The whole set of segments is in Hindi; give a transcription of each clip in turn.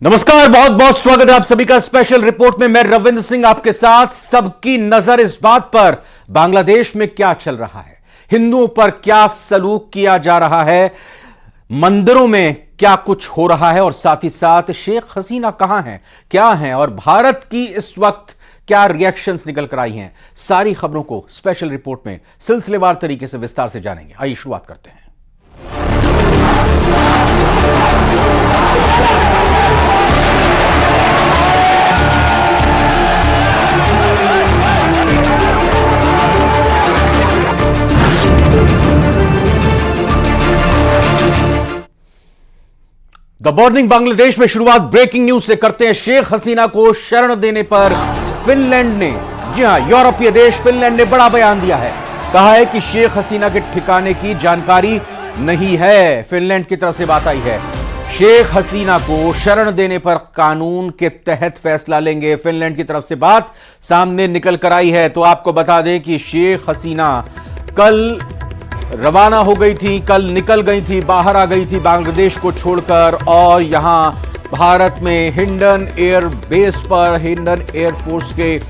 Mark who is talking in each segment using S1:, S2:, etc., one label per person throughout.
S1: नमस्कार, बहुत बहुत स्वागत है आप सभी का स्पेशल रिपोर्ट में। मैं रविंद्र सिंह आपके साथ। सबकी नजर इस बात पर बांग्लादेश में क्या चल रहा है, हिंदुओं पर क्या सलूक किया जा रहा है, मंदिरों में क्या कुछ हो रहा है और साथ ही साथ शेख हसीना कहां हैं, क्या हैं और भारत की इस वक्त क्या रिएक्शंस निकल कर आई हैं। सारी खबरों को स्पेशल रिपोर्ट में सिलसिलेवार तरीके से विस्तार से जानेंगे। आइए शुरुआत करते हैं। द मॉर्निंग बांग्लादेश में शुरुआत ब्रेकिंग न्यूज से करते हैं। शेख हसीना को शरण देने पर फिनलैंड ने, जी हां, यूरोपीय देश फिनलैंड ने बड़ा बयान दिया है। कहा है कि शेख हसीना के ठिकाने की जानकारी नहीं है। फिनलैंड की तरफ से बात आई है, शेख हसीना को शरण देने पर कानून के तहत फैसला लेंगे। फिनलैंड की तरफ से बात सामने निकल कर आई है। तो आपको बता दें कि शेख हसीना कल रवाना हो गई थी, कल निकल गई थी, बाहर आ गई थी बांग्लादेश को छोड़कर और यहां भारत में हिंडन एयर बेस पर, हिंडन एयरफोर्स के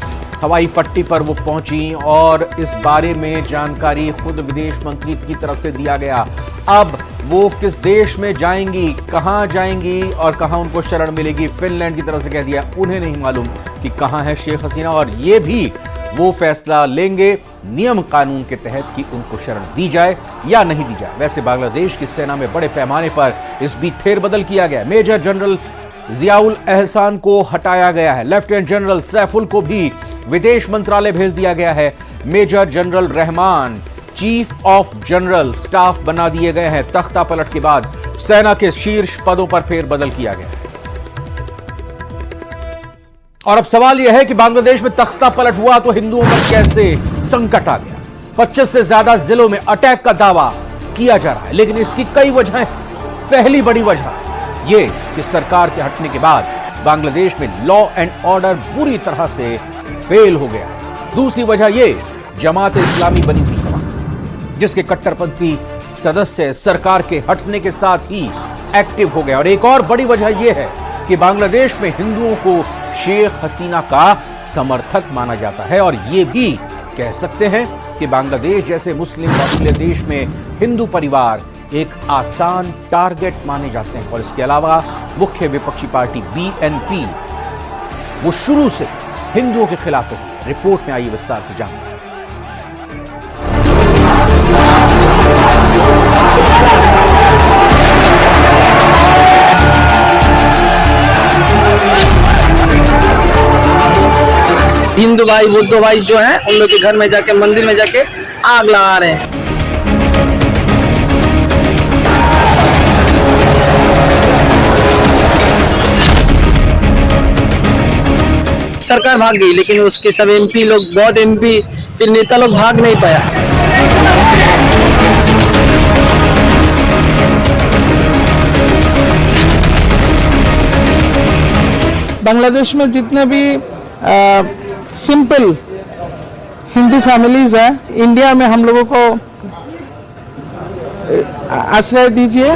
S1: हवाई पट्टी पर वो पहुंची और इस बारे में जानकारी खुद विदेश मंत्री की तरफ से दिया गया। अब वो किस देश में जाएंगी, कहां जाएंगी और कहां उनको शरण मिलेगी, फिनलैंड की तरफ से कह दिया उन्हें नहीं मालूम कि कहां है शेख हसीना और ये भी वो फैसला लेंगे नियम कानून के तहत कि उनको शरण दी जाए या नहीं दी जाए। वैसे बांग्लादेश की सेना में बड़े पैमाने पर इस बीच फेरबदल किया गया। मेजर जनरल जियाउल एहसान को हटाया गया है। लेफ्टिनेंट जनरल सैफुल को भी विदेश मंत्रालय भेज दिया गया है। Major general Rahman chief of general staff बना दिए गए हैं। तख्ता पलट के बाद सेना के शीर्ष पदों पर फेरबदल किया गया है। और अब सवाल यह है कि बांग्लादेश में तख्ता पलट हुआ तो हिंदुओं पर कैसे संकट आ गया। 25 से ज्यादा जिलों में अटैक का दावा किया जा रहा है, लेकिन इसकी कई वजहें। पहली बड़ी वजह यह कि सरकार के हटने के बाद बांग्लादेश में लॉ एंड ऑर्डर बुरी तरह से फेल हो गया। दूसरी वजह यह जमात इस्लामी बनी हुई जमात, जिसके कट्टरपंथी सदस्य सरकार के हटने के साथ ही एक्टिव हो गए। और एक और बड़ी वजह यह है कि बांग्लादेश में हिंदुओं को शेख हसीना का समर्थक माना जाता है और यह भी कह सकते हैं कि बांग्लादेश जैसे मुस्लिम बहुल्य देश में हिंदू परिवार एक आसान टारगेट माने जाते हैं। और इसके अलावा मुख्य विपक्षी पार्टी बीएनपी वो शुरू से हिंदुओं के खिलाफ है। रिपोर्ट में आइए विस्तार से जानते हैं।
S2: हिंदू भाई बुद्ध भाई जो हैं उन लोग के घर में जाके, मंदिर में जाके आग लगा रहे हैं। सरकार भाग गई, लेकिन उसके सब एमपी लोग, बहुत एमपी फिर नेता लोग भाग नहीं पाया।
S3: बांग्लादेश में जितने भी सिंपल हिंदू फैमिलीज है, इंडिया में हम लोगों को आश्रय दीजिए।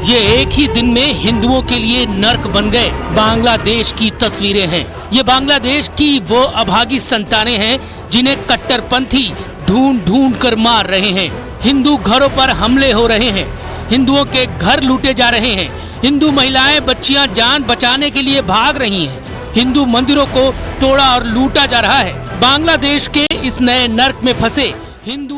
S4: ये एक ही दिन में हिंदुओं के लिए नर्क बन गए बांग्लादेश की तस्वीरें हैं। ये बांग्लादेश की वो अभागी संतानें हैं जिन्हें कट्टरपंथी ढूंढ ढूंढ कर मार रहे हैं। हिंदू घरों पर हमले हो रहे हैं, हिंदुओं के घर लूटे जा रहे हैं, हिंदू महिलाएं बच्चियां जान बचाने के लिए भाग रही हैं, हिंदू मंदिरों को तोड़ा और लूटा जा रहा है। बांग्लादेश के इस नए नर्क में फंसे हिंदू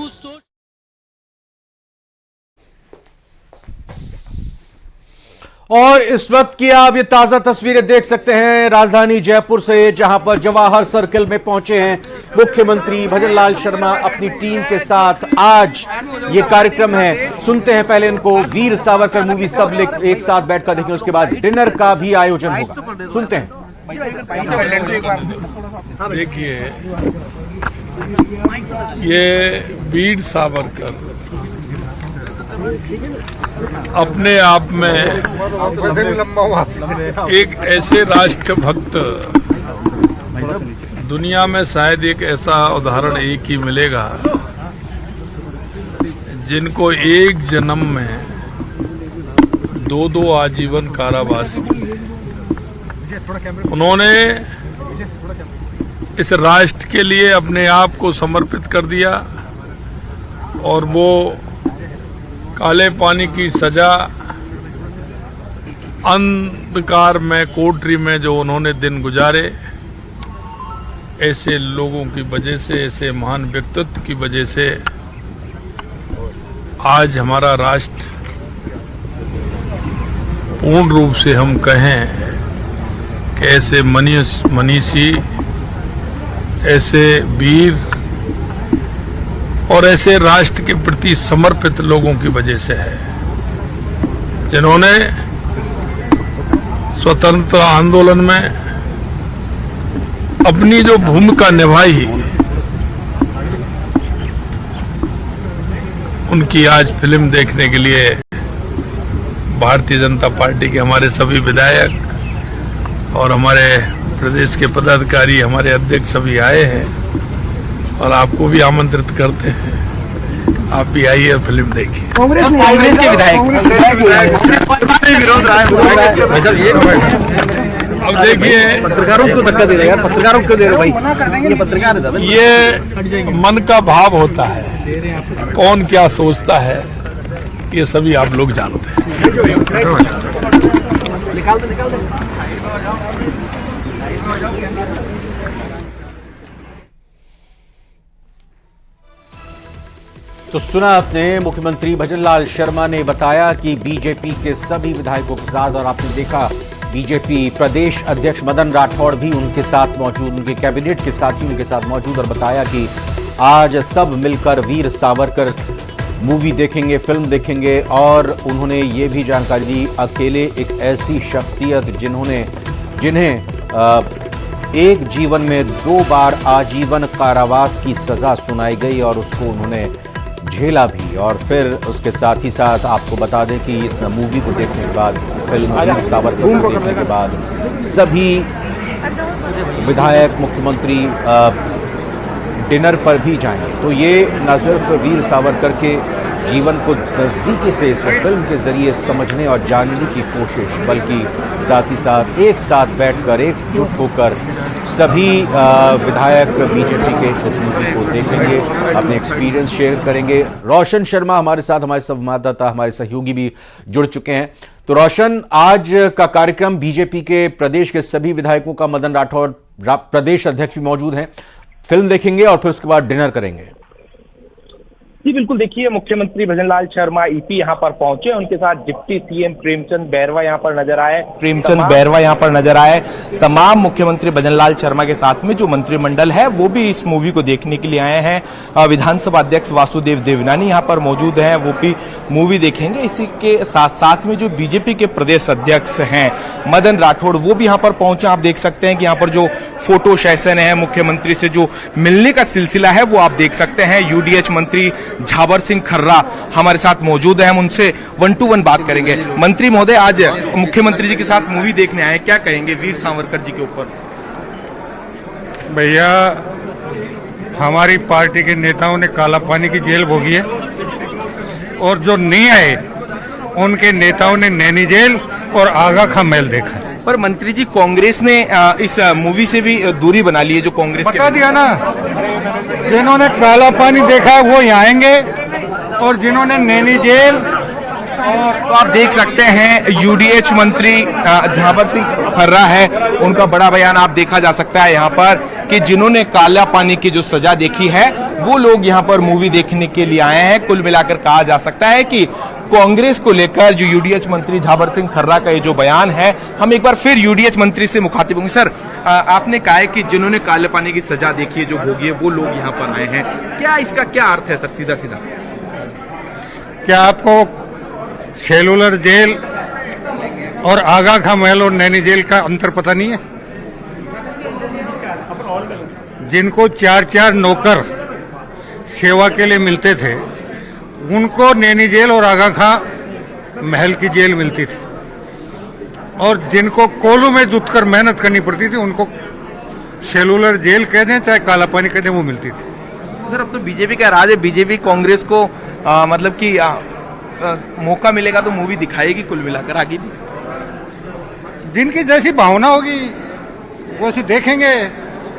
S1: और इस वक्त की आप ये ताजा तस्वीरें देख सकते हैं राजधानी जयपुर से, जहां पर जवाहर सर्किल में पहुंचे हैं मुख्यमंत्री भजनलाल शर्मा अपनी टीम के साथ। आज ये कार्यक्रम है, सुनते हैं पहले इनको। वीर सावरकर मूवी सब एक साथ बैठकर देखें, उसके बाद डिनर का भी आयोजन होगा। सुनते हैं।
S5: देखिए, ये वीर सावरकर अपने आप में एक ऐसे राष्ट्रभक्त, दुनिया में शायद एक ऐसा उदाहरण एक ही मिलेगा जिनको एक जन्म में 2 आजीवन कारावास की। उन्होंने इस राष्ट्र के लिए अपने आप को समर्पित कर दिया और वो काले पानी की सजा अंधकार में कोठरी में जो उन्होंने दिन गुजारे, ऐसे लोगों की वजह से, ऐसे महान व्यक्तित्व की वजह से आज हमारा राष्ट्र पूर्ण रूप से हम कहें कि ऐसे मनीषी, ऐसे वीर और ऐसे राष्ट्र के प्रति समर्पित लोगों की वजह से है, जिन्होंने स्वतंत्रता आंदोलन में अपनी जो भूमिका निभाई, उनकी आज फिल्म देखने के लिए भारतीय जनता पार्टी के हमारे सभी विधायक और हमारे प्रदेश के पदाधिकारी, हमारे अध्यक्ष सभी आए हैं और आपको भी आमंत्रित करते हैं, आप भी आइए और फिल्म देखिए।
S2: कांग्रेस के
S5: अब देखिए,
S2: पत्रकारों को धक्का दे रहे हैं यार, पत्रकारों को दे रहे भाई, ये पत्रकार है।
S5: ये मन का भाव होता है, कौन क्या सोचता है ये सभी आप लोग जानते हैं।
S1: तो सुना आपने, मुख्यमंत्री भजनलाल शर्मा ने बताया कि बीजेपी के सभी विधायकों के साथ, और आपने देखा बीजेपी प्रदेश अध्यक्ष मदन राठौड़ भी उनके साथ मौजूद, उनके कैबिनेट के साथी उनके साथ मौजूद, और बताया कि आज सब मिलकर वीर सावरकर मूवी देखेंगे, फिल्म देखेंगे। और उन्होंने ये भी जानकारी दी, अकेले एक ऐसी शख्सियत जिन्हें एक जीवन में 2 बार आजीवन कारावास की सजा सुनाई गई और उसको उन्होंने झेला भी। और फिर उसके साथ ही साथ आपको बता दें कि इस मूवी को देखने के बाद, फिल्म वीर सावरकर को देखने के बाद सभी विधायक, मुख्यमंत्री डिनर पर भी जाएंगे। तो ये न सिर्फ वीर सावरकर के जीवन को नज़दीकी से इस फिल्म के जरिए समझने और जानने की कोशिश, बल्कि साथ ही साथ एक साथ बैठकर, एकजुट होकर सभी विधायक बीजेपी के इस मूवी को देखेंगे, अपने एक्सपीरियंस शेयर करेंगे। रोशन शर्मा हमारे साथ, हमारे संवाददाता, हमारे सहयोगी भी जुड़ चुके हैं। तो रोशन, आज का कार्यक्रम बीजेपी के प्रदेश के सभी विधायकों का, मदन राठौड़ प्रदेश अध्यक्ष भी मौजूद हैं, फिल्म देखेंगे और फिर उसके बाद डिनर करेंगे।
S6: जी बिल्कुल, देखिए मुख्यमंत्री भजनलाल शर्मा ईपी यहाँ पर पहुंचे, उनके साथ डिप्टी सीएम प्रेमचंद बैरवा यहाँ पर नजर आए।
S7: तमाम मुख्यमंत्री भजनलाल शर्मा के साथ में जो मंत्रिमंडल है वो भी इस मूवी को देखने के लिए आए हैं। विधानसभा अध्यक्ष वासुदेव देवनानी यहाँ पर मौजूद हैं, वो भी मूवी देखेंगे। इसी के साथ साथ में जो बीजेपी के प्रदेश अध्यक्ष हैं मदन राठौड़, वो भी यहाँ पर पहुंचे। आप देख सकते हैं कि यहाँ पर जो फोटो सेशन है, मुख्यमंत्री से जो मिलने का सिलसिला है वो आप देख सकते हैं। यूडीएच मंत्री झाबर सिंह खर्रा हमारे साथ मौजूद है, हम उनसे 1 to 1 बात करेंगे। मंत्री महोदय, आज मुख्यमंत्री जी के साथ मूवी देखने आए, क्या कहेंगे वीर सावरकर जी के ऊपर?
S8: भैया, हमारी पार्टी के नेताओं ने काला पानी की जेल भोगी है और जो नहीं आए उनके नेताओं ने नैनी जेल और आगा खा महल देखा।
S7: पर मंत्री जी, कांग्रेस ने इस मूवी से भी दूरी बना ली है, जो कांग्रेस
S8: बता दिया ना, जिन्होंने काला पानी देखा वो यहाँ आएंगे और जिन्होंने नैनी जेल।
S7: तो आप देख सकते हैं यूडीएच मंत्री झाबर सिंह खर्रा है, उनका बड़ा बयान आप देखा जा सकता है यहाँ पर कि जिन्होंने काला पानी की जो सजा देखी है वो लोग यहाँ पर मूवी देखने के लिए आए हैं। कुल मिलाकर कहा जा सकता है कि कांग्रेस को लेकर जो यूडीएच मंत्री झाबर सिंह खर्रा का ये जो बयान है, हम एक बार फिर यूडीएच मंत्री से मुखातिब होंगे। सर, आपने कहा है कि जिन्होंने काले पानी की सजा देखी है, जो भोगी है, वो लोग यहाँ पर आए हैं, क्या इसका क्या अर्थ है सर, सीधा सीधा?
S8: क्या आपको सेलुलर जेल और आगा खा महल और नैनी जेल का अंतर पता नहीं है? जिनको 4-4 नौकर सेवा के लिए मिलते थे, उनको नैनी जेल और आगा खा महल की जेल मिलती थी, और जिनको कोलू में जुटकर मेहनत करनी पड़ती थी उनको सेलुलर जेल कह दें चाहे काला पानी कह दें, वो मिलती थी।
S7: सर, अब तो बीजेपी का राज है, बीजेपी कांग्रेस को मतलब कि मौका मिलेगा तो मूवी दिखाएगी कुल मिलाकर आगे भी?
S8: जिनकी जैसी भावना होगी वो ऐसी देखेंगे।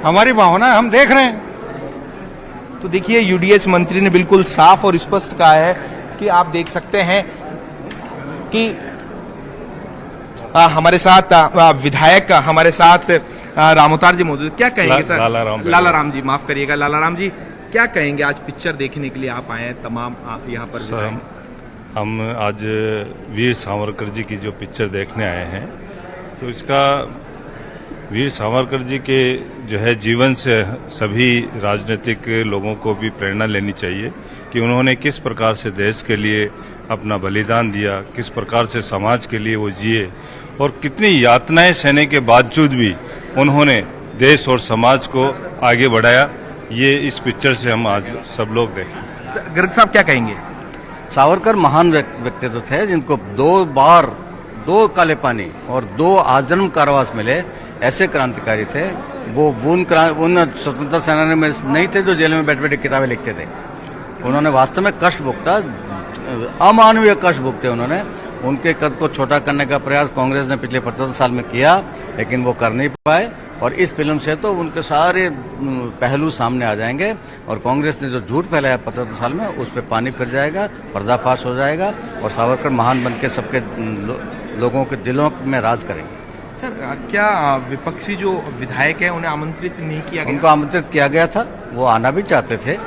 S8: हमारी भावना है, हम देख रहे हैं।
S7: तो देखिए, यूडीएच मंत्री ने बिल्कुल साफ और स्पष्ट कहा है कि आप देख सकते हैं कि हमारे साथ विधायक हमारे साथ रामोतार जी मौजूद। क्या कहेंगे सर? लाला राम जी, माफ करिएगा, लाला राम जी क्या कहेंगे? आज पिक्चर देखने के लिए आप आए हैं, तमाम आप यहाँ पर
S9: सर, हम आज वीर सावरकर जी की जो पिक्चर देखने आए हैं, तो इसका वीर सावरकर जी के जो है जीवन से सभी राजनीतिक लोगों को भी प्रेरणा लेनी चाहिए कि उन्होंने किस प्रकार से देश के लिए अपना बलिदान दिया, किस प्रकार से समाज के लिए वो जिए और कितनी यातनाएं सहने के बावजूद भी उन्होंने देश और समाज को आगे बढ़ाया। ये इस पिक्चर से हम आज सब लोग देखें।
S7: गर्ग साहब क्या कहेंगे?
S10: सावरकर महान व्यक्तित्व थे जिनको 2 बार 2 काले पानी और 2 आजन्म कारावास मिले, ऐसे क्रांतिकारी थे वो। उन स्वतंत्रता सेनानी में नहीं थे जो जेल में बैठ बैठे किताबें लिखते थे। उन्होंने वास्तव में कष्ट भुगता, अमानवीय कष्ट भुगते उन्होंने। उनके कद को छोटा करने का प्रयास कांग्रेस ने पिछले 75 साल में किया, लेकिन वो कर नहीं पाए। और इस फिल्म से तो उनके सारे पहलू सामने आ जाएंगे और कांग्रेस ने जो झूठ फैलाया 75 साल में उस पर पानी फिर जाएगा, पर्दाफाश हो जाएगा और सावरकर महान बन के सबके लोगों के दिलों में राज करेंगे।
S7: सर, क्या विपक्षी जो विधायक है उन्हें आमंत्रित नहीं किया गया?
S10: उनको आमंत्रित किया गया था, वो आना भी चाहते थे,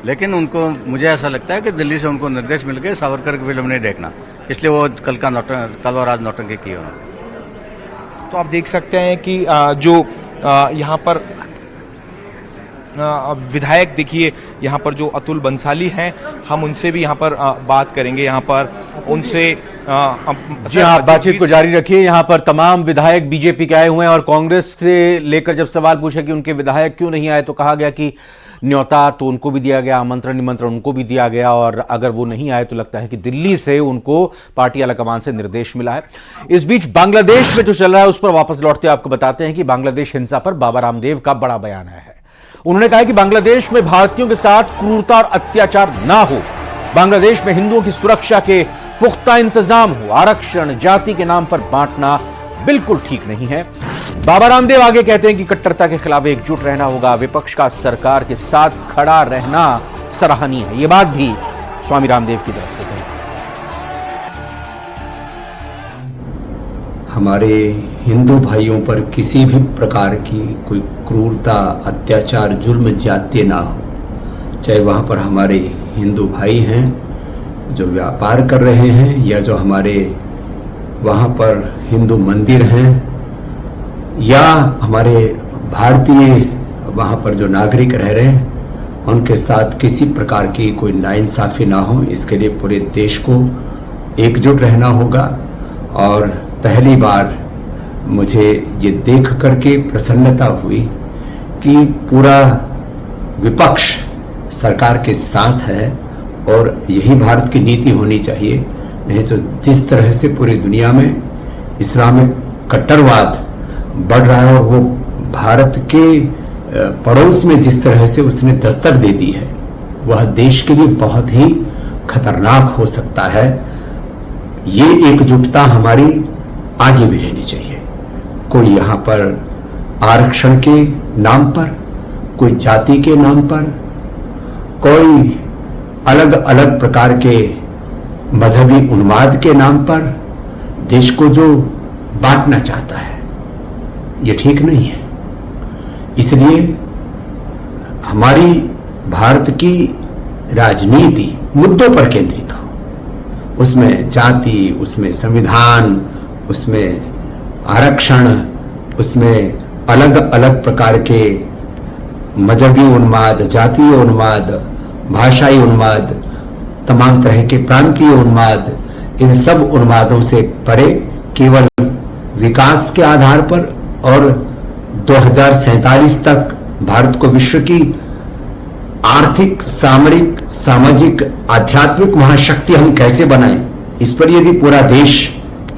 S10: लेकिन उनको, मुझे ऐसा लगता है कि दिल्ली से उनको निर्देश मिल गए सावरकर की फिल्म नहीं देखना, इसलिए वो कल और आज नौटंकी की उन्होंने।
S7: तो आप देख सकते हैं कि जो यहाँ पर विधायक, देखिए यहाँ पर जो अतुल बंसाली हैं, हम उनसे भी यहाँ पर बात करेंगे। यहाँ पर उनसे
S1: जी हाँ, बातचीत को जारी रखिए। यहाँ पर तमाम विधायक बीजेपी के आए हुए हैं और कांग्रेस से लेकर जब सवाल पूछा कि उनके विधायक क्यों नहीं आए, तो कहा गया कि न्योता तो उनको भी दिया गया, आमंत्रण निमंत्रण उनको भी दिया गया और अगर वो नहीं आए तो लगता है कि दिल्ली से उनको पार्टी आलाकमान से निर्देश मिला है। इस बीच बांग्लादेश में जो चल रहा है उस पर वापस लौटते आपको बताते हैं कि बांग्लादेश हिंसा पर बाबा रामदेव का बड़ा बयान है। उन्होंने कहा कि बांग्लादेश में भारतीयों के साथ क्रूरता और अत्याचार ना हो, बांग्लादेश में हिंदुओं की सुरक्षा के पुख्ता इंतजाम हो, आरक्षण जाति के नाम पर बांटना बिल्कुल ठीक नहीं है। बाबा रामदेव आगे कहते हैं कि कट्टरता के खिलाफ एकजुट रहना होगा, विपक्ष का सरकार के साथ खड़ा रहना सराहनीय है। यह बात भी स्वामी रामदेव की तरफ से कही।
S11: हमारे हिंदू भाइयों पर किसी भी प्रकार की कोई क्रूरता, अत्याचार, जुल्म, ज्यादती ना हो, चाहे वहाँ पर हमारे हिंदू भाई हैं जो व्यापार कर रहे हैं या जो हमारे वहाँ पर हिंदू मंदिर हैं या हमारे भारतीय वहाँ पर जो नागरिक रह रहे हैं, उनके साथ किसी प्रकार की कोई नाइंसाफी ना हो, इसके लिए पूरे देश को एकजुट रहना होगा। और पहली बार मुझे ये देख करके प्रसन्नता हुई कि पूरा विपक्ष सरकार के साथ है और यही भारत की नीति होनी चाहिए। नहीं तो जिस तरह से पूरी दुनिया में इस्लामिक कट्टरवाद बढ़ रहा है और वो भारत के पड़ोस में जिस तरह से उसने दस्तक दे दी है, वह देश के लिए बहुत ही खतरनाक हो सकता है। ये एकजुटता हमारी आगे भी रहनी चाहिए। कोई यहाँ पर आरक्षण के नाम पर, कोई जाति के नाम पर, कोई अलग अलग प्रकार के मजहबी उन्माद के नाम पर देश को जो बांटना चाहता है, ये ठीक नहीं है। इसलिए हमारी भारत की राजनीति मुद्दों पर केंद्रित हो, उसमें जाति, उसमें संविधान, उसमें आरक्षण, उसमें अलग अलग प्रकार के मजहबी उन्माद, जातीय उन्माद, भाषाई उन्माद, तमाम तरह के प्रांतीय उन्माद, इन सब उन्मादों से परे केवल विकास के आधार पर और 2047 तक भारत को विश्व की आर्थिक, सामरिक, सामाजिक, आध्यात्मिक महाशक्ति हम कैसे बनाएं, इस पर यदि पूरा देश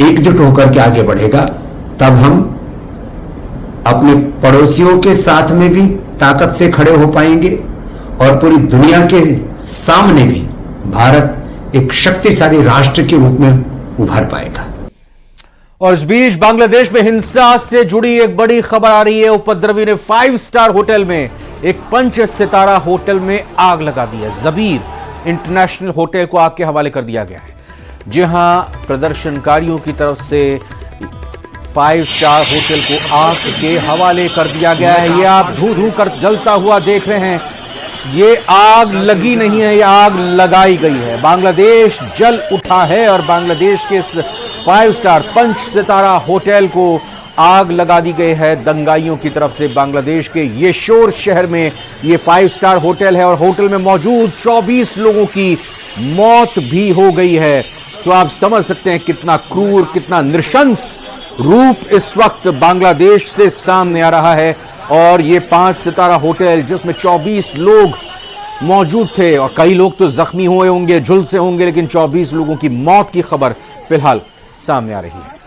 S11: एकजुट होकर के आगे बढ़ेगा, तब हम अपने पड़ोसियों के साथ में भी ताकत से खड़े हो पाएंगे और पूरी दुनिया के सामने भी भारत एक शक्तिशाली राष्ट्र के रूप में उभर पाएगा।
S1: और इस बीच बांग्लादेश में हिंसा से जुड़ी एक बड़ी खबर आ रही है। उपद्रवी ने 5 स्टार होटल में एक 5 सितारा होटल में आग लगा दी है। जबीर इंटरनेशनल होटल को आग के हवाले कर दिया गया है। जी हां, प्रदर्शनकारियों की तरफ से 5 स्टार होटल को आग के हवाले कर दिया गया है। ये आप धू धू कर जलता हुआ देख रहे हैं। ये आग लगी नहीं है, ये आग लगाई गई है। बांग्लादेश जल उठा है और बांग्लादेश के इस 5 स्टार 5 सितारा होटल को आग लगा दी गई है दंगाइयों की तरफ से। बांग्लादेश के ये शोर शहर में ये 5 स्टार होटल है और होटल में मौजूद 24 लोगों की मौत भी हो गई है। तो आप समझ सकते हैं कितना क्रूर, कितना नृशंस रूप इस वक्त बांग्लादेश से सामने आ रहा है। और ये 5 सितारा होटल जिसमें 24 लोग मौजूद थे और कई लोग तो जख्मी हुए होंगे, झुलसे होंगे, लेकिन 24 लोगों की मौत की खबर फिलहाल सामने आ रही है।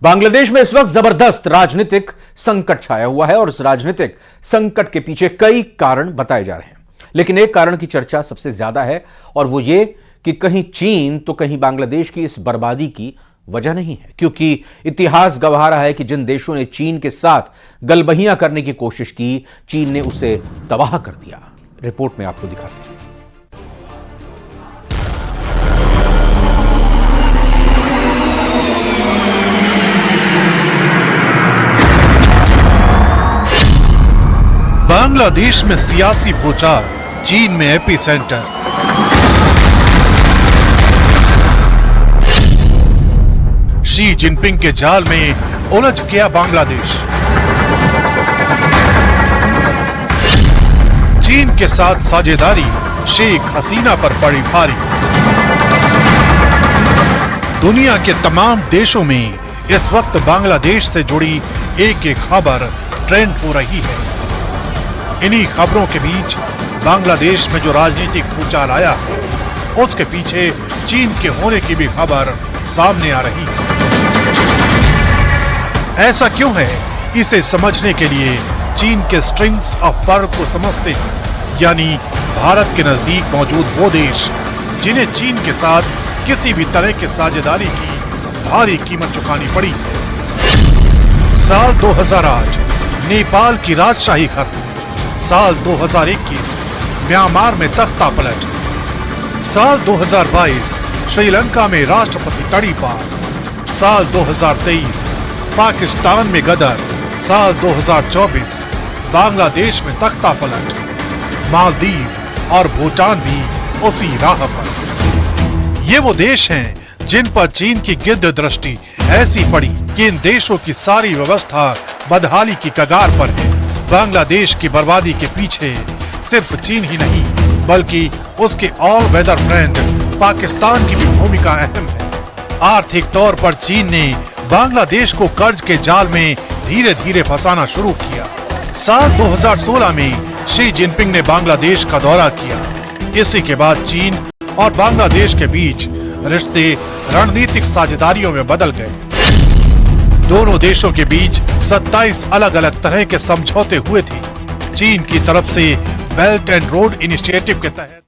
S1: बांग्लादेश में इस वक्त जबरदस्त राजनीतिक संकट छाया हुआ है और इस राजनीतिक संकट के पीछे कई कारण बताए जा रहे हैं, लेकिन एक कारण की चर्चा सबसे ज्यादा है और वो ये कि कहीं चीन तो कहीं बांग्लादेश की इस बर्बादी की वजह नहीं है। क्योंकि इतिहास गवाह रहा है कि जिन देशों ने चीन के साथ गलबहियां करने की कोशिश की, चीन ने उसे तबाह कर दिया। रिपोर्ट में आपको दिखाते हैं।
S12: बांग्लादेश में सियासी भूचाल, चीन में एपीसेंटर। शी जिनपिंग के जाल में उलझ गया बांग्लादेश। चीन के साथ साझेदारी शेख हसीना पर पड़ी भारी। दुनिया के तमाम देशों में इस वक्त बांग्लादेश से जुड़ी एक एक खबर ट्रेंड हो रही है। इन्हीं खबरों के बीच बांग्लादेश में जो राजनीतिक भूचाल आया है, उसके पीछे चीन के होने की भी खबर सामने आ रही है। ऐसा क्यों है, इसे समझने के लिए चीन के स्ट्रिंग्स ऑफ पर्ल को समझते हैं, यानी भारत के नजदीक मौजूद वो देश जिन्हें चीन के साथ किसी भी तरह की साझेदारी की भारी कीमत चुकानी पड़ी है। साल 2008 नेपाल की राजशाही खत्म। साल 2021 म्यांमार में तख्ता पलट। साल 2022 श्रीलंका में राष्ट्रपति तड़ी पार। साल 2023 पाकिस्तान में गदर। साल 2024 बांग्लादेश में तख्ता पलट। मालदीव और भूटान भी उसी राह पर। ये वो देश हैं जिन पर चीन की गिद्ध दृष्टि ऐसी पड़ी कि इन देशों की सारी व्यवस्था बदहाली की कगार पर है। बांग्लादेश की बर्बादी के पीछे सिर्फ चीन ही नहीं, बल्कि उसके ऑल वेदर फ्रेंड पाकिस्तान की भी भूमिका अहम है। आर्थिक तौर पर चीन ने बांग्लादेश को कर्ज के जाल में धीरे धीरे फंसाना शुरू किया। साल 2016 में शी जिनपिंग ने बांग्लादेश का दौरा किया। इसी के बाद चीन और बांग्लादेश के बीच रिश्ते रणनीतिक साझेदारियों में बदल गए। दोनों देशों के बीच 27 अलग अलग तरह के समझौते हुए थे। चीन की तरफ से बेल्ट एंड रोड इनिशिएटिव के तहत